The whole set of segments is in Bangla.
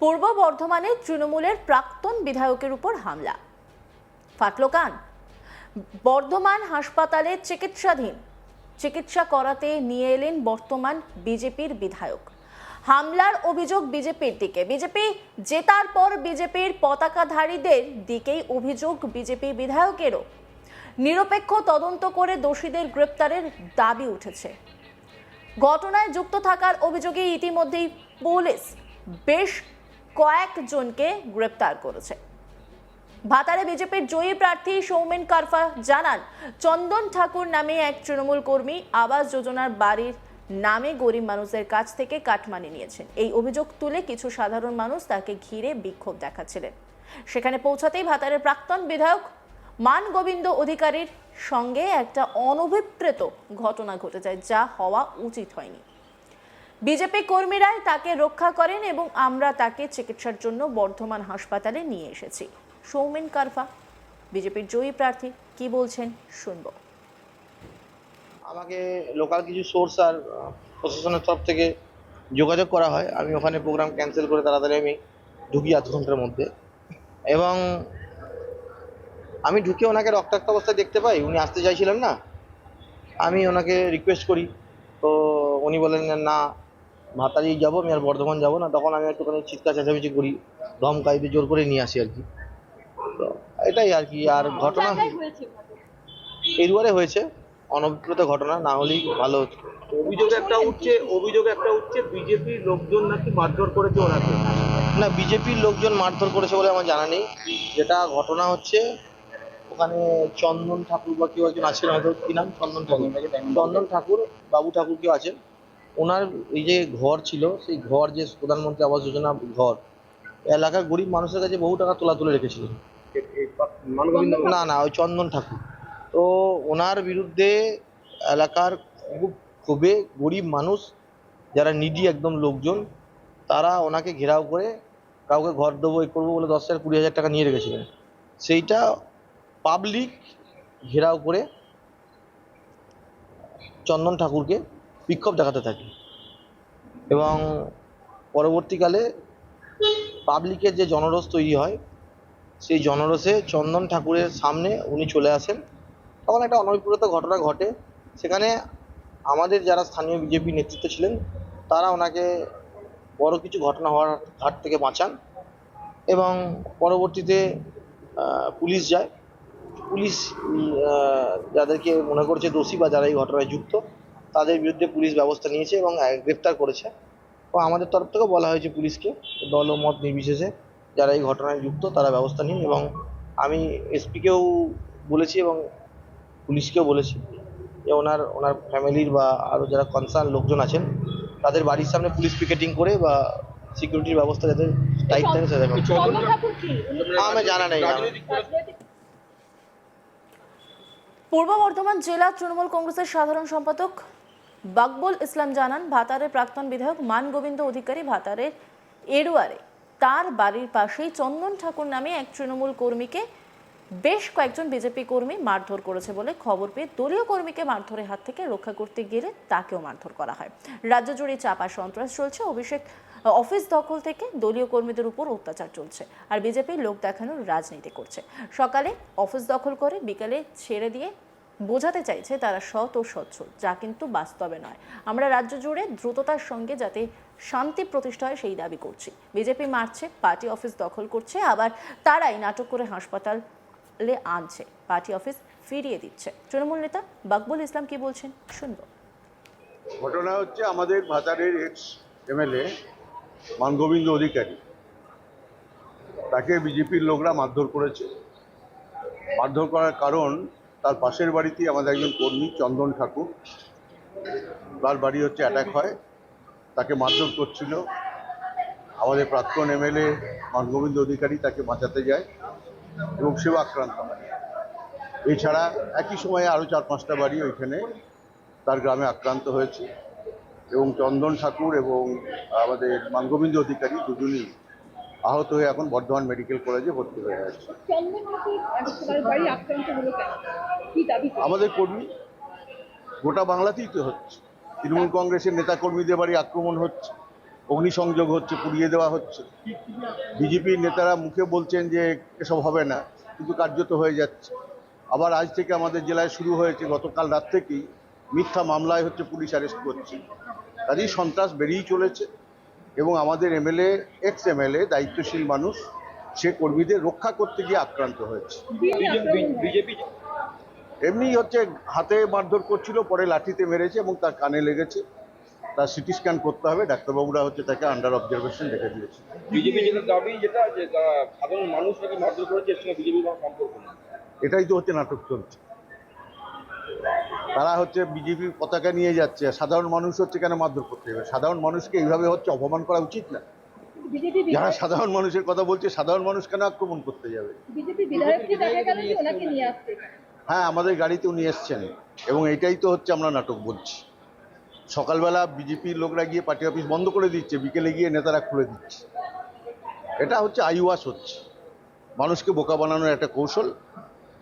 পূর্ব বর্ধমানে তৃণমূলের প্রাক্তন বিধায়কের উপর হামলা, ফাটল কান। বর্ধমান হাসপাতালে চিকিৎসা করাতে নিয়ে এলেন বর্তমান বিজেপির বিধায়ক। হামলার অভিযোগ বিজেপির দিকে, বিজেপি জেতার পর বিজেপির পতাকাধারীদের দিকেই অভিযোগ বিজেপি বিধায়কেরও। নিরপেক্ষ তদন্ত করে দোষীদের গ্রেপ্তারের দাবি উঠেছে। ঘটনায় যুক্ত থাকার অভিযোগে ইতিমধ্যেই পুলিশ বেশ কয়েকজনকে গ্রেপ্তার করেছে। ভাতারে বিজেপির জয়ী প্রার্থী সৌমেন কারফা জানান, চন্দন ঠাকুর নামে এক তৃণমূল কর্মী আবাস যোজনার বাড়ির নামে গরিব মানুষদের কাছ থেকে কাটমানি নিয়েছেন। এই অভিযোগ তুলে কিছু সাধারণ মানুষ তাকে ঘিরে বিক্ষোভ দেখাচ্ছিলেন। সেখানে পৌঁছাতেই ভাতারের প্রাক্তন বিধায়ক মান গোবিন্দ অধিকারীর সঙ্গে একটা অনভিপ্রেত ঘটনা ঘটে যায়, যা হওয়া উচিত হয়নি। বিজেপি কর্মীরাই তাকে রক্ষা করেন এবং আমরা তাকে চিকিৎসার জন্য বর্ধমান হাসপাতালে নিয়ে এসেছি। সৌমেন কারফা, বিজেপির জয়ী প্রার্থী, কি বলছেন শুনব। আমাকে লোকাল কিছু সোর্স আর প্রশাসনের তরফ থেকে যোগাযোগ করা হয়। আমি ওখানে প্রোগ্রাম ক্যান্সেল করে তাড়াতাড়ি আমি ঢুকি আধ ঘন্টার মধ্যে, এবং আমি ঢুকে ওনাকে রক্তাক্ত অবস্থায় দেখতে পাই। উনি আসতে চাইছিলেন না, আমি ওনাকে রিকোয়েস্ট করি, তো উনি বলেন না ভাতারেই যাবো, আমি আর বর্ধমান যাবো না। তখন আমি একটুখানি চিৎকার চেঁচামেচি করি, ধমকাইতে জোর করে নিয়ে আসি আর কি। তো এটাই আর কি। আর ঘটনা এই দুয়ারে হয়েছে, অনভিপ্রেত ঘটনা, না হলেই ভালো হতো। অভিযোগ একটা উঠছে বিজেপির লোকজন নাকি মারধর করেছে ওনাকে। না, বিজেপির লোকজন মারধর করেছে বলে আমার জানা নেই। যেটা ঘটনা হচ্ছে, ওখানে চন্দন ঠাকুর বা কেউ একজন আছেন, হয়তো কি নাম, চন্দন ঠাকুর, বাবু ঠাকুর কেউ আছেন। ওনার এই যে ঘর ছিল, সেই ঘর যে প্রধানমন্ত্রী আবাস যোজনা ঘর, এলাকার গরিব মানুষের কাছে বহু টাকা তুলে রেখেছিলেন। না, ওই চন্দন ঠাকুর। তো ওনার বিরুদ্ধে এলাকার খুব ক্ষোভে গরিব মানুষ, যারা নিডি একদম লোকজন, তারা ওনাকে ঘেরাও করে কাউকে ঘর দেবো এই করবো বলে 10,000-20,000 টাকা নিয়ে রেখেছিলেন। সেইটা পাবলিক ঘেরাও করে চন্দন ঠাকুরকে বিক্ষোভ দেখাতে থাকে, এবং পরবর্তীকালে পাবলিকের যে জনরোষ তৈরি হয়, সেই জনরোষে চন্দন ঠাকুরের সামনে উনি চলে আসেন। তখন একটা অনভিপ্রেত ঘটনা ঘটে। সেখানে আমাদের যারা স্থানীয় বিজেপি নেতৃত্ব ছিলেন, তারা ওনাকে বড় কিছু ঘটনা হওয়ার হাত থেকে বাঁচান, এবং পরবর্তীতে পুলিশ যায়। পুলিশ যাদেরকে মনে করছে দোষী বা যারা এই ঘটনায় যুক্ত, তাদের বিরুদ্ধে পুলিশ ব্যবস্থা নিয়েছে এবং গ্রেপ্তার করেছে। তো আমাদের তরফ থেকে বলা হয়েছে পুলিশকে, দল ও মত নির্বিশেষে যারা এই ঘটনায় যুক্ত তারা ব্যবস্থা নিন। এবং আমি এসপিকেও বলেছি এবং পুলিশকেও বলেছি যে ওনার ফ্যামিলির বা আরও যারা কনসার্ন লোকজন আছেন, তাদের বাড়ির সামনে পুলিশ পিকেটিং করে বা সিকিউরিটির ব্যবস্থা যাতে টাইট থাকে সেটা আমার জানা নেই। পূর্ব বর্ধমান জেলা তৃণমূল কংগ্রেসের সাধারণ সম্পাদক বাকবুল ইসলাম জানান, ভাতারের প্রাক্তন বিধায়ক মান গোবিন্দ অধিকারী ভাতারের এড়ুয়ারে তার বাড়ির পাশেই চন্দন ঠাকুর নামে এক তৃণমূল কর্মীকে বেশ কয়েকজন বিজেপি কর্মী মারধর করেছে বলে খবর পেয়ে দলীয় কর্মীকে মারধরের হাত থেকে রক্ষা করতে গেলে তাকেও মারধর করা হয়। রাজ্য জুড়ে চাপা সন্ত্রাস চলছে, অফিস দখল থেকে দলীয় কর্মীদের উপর অত্যাচার চলছে, আর বিজেপি লোক দেখানোর রাজনীতি করছে। সকালে অফিস দখল করে বিকালে ছেড়ে দিয়ে বোঝাতে চাইছে তারা সৎ ও সচ্ছল, যা কিন্তু বাস্তবে নয়। আমরা রাজ্য জুড়ে দ্রুততার সঙ্গে যাতে শান্তি প্রতিষ্ঠা হয় সেই দাবি করছি। বিজেপি মারছে, পার্টি অফিস দখল করছে, আবার তারাই নাটক করে হাসপাতালে আনছে, পার্টি অফিস ফিরিয়ে দিচ্ছে। তৃণমূল নেতা বাকবুল ইসলাম কি বলছেন শুনবো। ঘটনা হচ্ছে, আমাদের ভাতারের এক্স এমএলএ মান গোবিন্দ অধিকারী, তাকে বিজেপির লোকরা মারধর করেছে। মারধর করার কারণ, তার পাশের বাড়িতেই আমাদের একজন কর্মী চন্দন ঠাকুর, তার বাড়ি হচ্ছে অ্যাটাক হয়, তাকে মারধর করছিল। আমাদের প্রাক্তন এমএলএ মান গোবিন্দ অধিকারী তাকে বাঁচাতে যায় এবং সেও আক্রান্ত হয়। এছাড়া একই সময়ে আরও 4-5টা বাড়ি ওইখানে তার গ্রামে আক্রান্ত হয়েছে, এবং চন্দন ঠাকুর এবং আমাদের মান গোবিন্দ অধিকারী দুজনই আহত হয়ে এখন বর্ধমান মেডিকেল কলেজে ভর্তি হয়ে আছে। আমাদের কর্মী গোটা বাংলাতেই তো হচ্ছে, তৃণমূল কংগ্রেসের নেতা কর্মীদের বাড়ি আক্রমণ হচ্ছে, অগ্নিসংযোগ হচ্ছে, পুড়িয়ে দেওয়া হচ্ছে। বিজেপির নেতারা মুখে বলছেন যে এসব হবে না, কিন্তু কার্যত হয়ে যাচ্ছে। আবার আজ থেকে আমাদের জেলায় শুরু হয়েছে, গতকাল রাত থেকেই মিথ্যা মামলায় হচ্ছে পুলিশ অ্যারেস্ট করছে। কাজেই সন্ত্রাস বেরিয়েই চলেছে এবং আমাদের এমএলএ, এক্স এমএলএ, দায়িত্বশীল মানুষ, সে কর্মীদের রক্ষা করতে গিয়ে আক্রান্ত হয়েছে। বিজেপি এমনি হচ্ছে হাতে মারধর করছিল, পরে লাঠিতে মেরেছে এবং তার কানে লেগেছে। তার সিটি স্ক্যান করতে হবে, ডাক্তারবাবুরা হচ্ছে তাকে আন্ডার অবজারভেশন রেখে দিয়েছে। বিজেপি যেটা দাবি, যেটা যে সাধারণ মানুষ নাকি মারধর করেছে, এর সঙ্গে বিজেপির কোনো সম্পর্ক নেই। এটাই তো হচ্ছে নাটক চলছে। তারা হচ্ছে বিজেপির পতাকা নিয়ে যাচ্ছে, সাধারণ মানুষ হচ্ছে কেন মারধর করতে হবে? সাধারণ মানুষকে এইভাবে হচ্ছে অপমান করা উচিত না। যারা সাধারণ মানুষের কথা বলছে, সাধারণ মানুষ কেন আক্রমণ করতে যাবে? বিজেপি বিধায়ক কি দেখা গেল যে ওনাকে নিয়ে আসছে? হ্যাঁ, আমাদের গাড়িতে উনি এসছেন এবং এটাই তো হচ্ছে আমরা নাটক বলছি। সকালবেলা বিজেপির লোকরা গিয়ে পার্টি অফিস বন্ধ করে দিচ্ছে, বিকেলে গিয়ে নেতারা খুলে দিচ্ছে। এটা হচ্ছে আইওয়াশ হচ্ছে, মানুষকে বোকা বানানোর একটা কৌশল।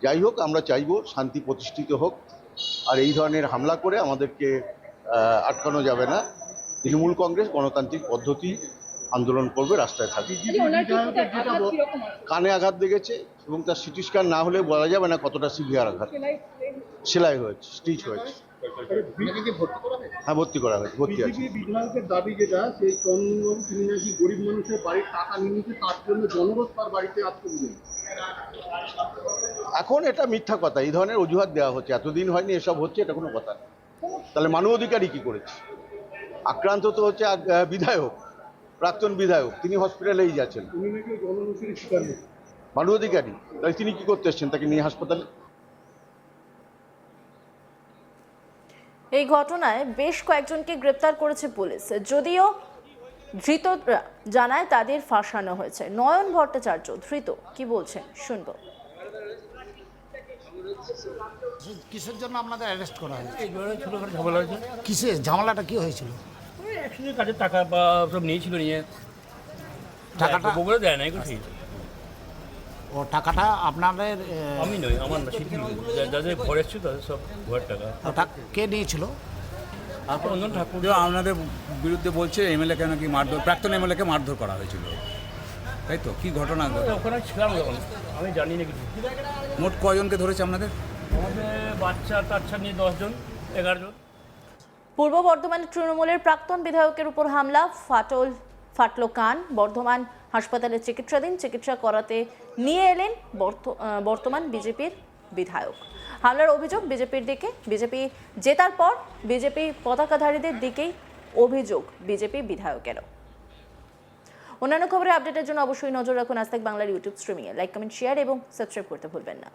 যাই হোক, আমরা চাইবো শান্তি প্রতিষ্ঠিত হোক, আর এই ধরনের হামলা করে আমাদেরকে আটকানো যাবে না। তৃণমূল কংগ্রেস গণতান্ত্রিক পদ্ধতি আন্দোলন করবে, রাস্তায় থাকবে। ওনার কি আঘাত কিরকম আছে? কানে আঘাত লেগেছে এবং তার সিটি স্ক্যান না হলে বলা যাবে না কতটা সিভিয়ার আঘাত। সেলাই হয়েছে, স্টিচ হয়েছে। হ্যাঁ, ভর্তি করা হয়েছে, ভর্তি আছে। বিজেপি বিধায়কের দাবি যেটা, সেই চন্দনবাবু তিনি নাকি গরিব মানুষের বাড়ির টাকা নিয়েছে, তার জন্য জনরোষ তার বাড়িতে আত্মবিজয়। এখন এটা মিথ্যা কথা, এই ধরনের অজুহাত দেওয়া হচ্ছে। এতদিন হয়নি, এসব হচ্ছে, এটা কোনো কথা না। তাহলে মানবাধিকারী কি করেছে? আক্রান্ত তো হচ্ছে বিধায়ক, প্রাক্তন বিধায়ক, তিনি হসপিটালেই যাচ্ছেন। উনি নাকি জনরোষের শিকার হয়েছে। মানবাধিকারী, তাহলে তিনি কি করতে এসছেন তাকে নিয়ে হাসপাতালে? এই ঘটনায় বেশ কয়েকজনকে গ্রেপ্তার করেছে পুলিশ, যদিও ধৃতরা জানায় তাদের ফাঁসানো হয়েছে। নয়ন ভট্টাচার্য ধৃত, কি বলছেন শুনবো। কিসের জন্য আপনাদের অ্যারেস্ট করা হয়েছে? এই ধরনের ছোটোখাটো ঝামেলা হয়েছে। কিসের ঝামেলাটা কি হয়েছিল? ওই একসঙ্গে কাজের টাকা বা সব নিয়েছিল, নিয়ে টাকাটা বগুড়া দেয় না কিছু। ও টাকাটা আপনাদের আমি নই, আমার না, শিল্পী যাদের ঘর এসছে তাদের সব ঘরের টাকা। ওটা কে নিয়েছিল? চন্দন ঠাকুর। আপনাদের বিরুদ্ধে বলছে এমএলএকে নাকি মারধর, প্রাক্তন এমএলএকে মারধর করা হয়েছিল, তাই তো? কি ঘটনা? ওখানে ছিলাম যখন, আমি জানি না কিছু। মোট কয়জনকে ধরেছে আপনাদের? আমাদের বাচ্চা টাচ্চা নিয়ে 10 জন 11 জন। পূর্ব বর্ধমানের তৃণমূলের প্রাক্তন বিধায়কের উপর হামলা, ফাটল কান। বর্ধমান হাসপাতালে চিকিৎসাধীন, চিকিৎসা করাতে নিয়ে এলেন বর্তমান বিজেপির বিধায়ক। হামলার অভিযোগ বিজেপির দিকে, বিজেপি জেতার পর বিজেপি পতাকাধারীদের দিকেই অভিযোগ বিজেপি বিধায়কেরও। অন্যান্য খবরে আপডেটের জন্য অবশ্যই নজর রাখুন আজ তাক বাংলার ইউটিউব স্ট্রিমিংয়ে। লাইক, কমেন্ট, শেয়ার এবং সাবস্ক্রাইব করতে ভুলবেন না।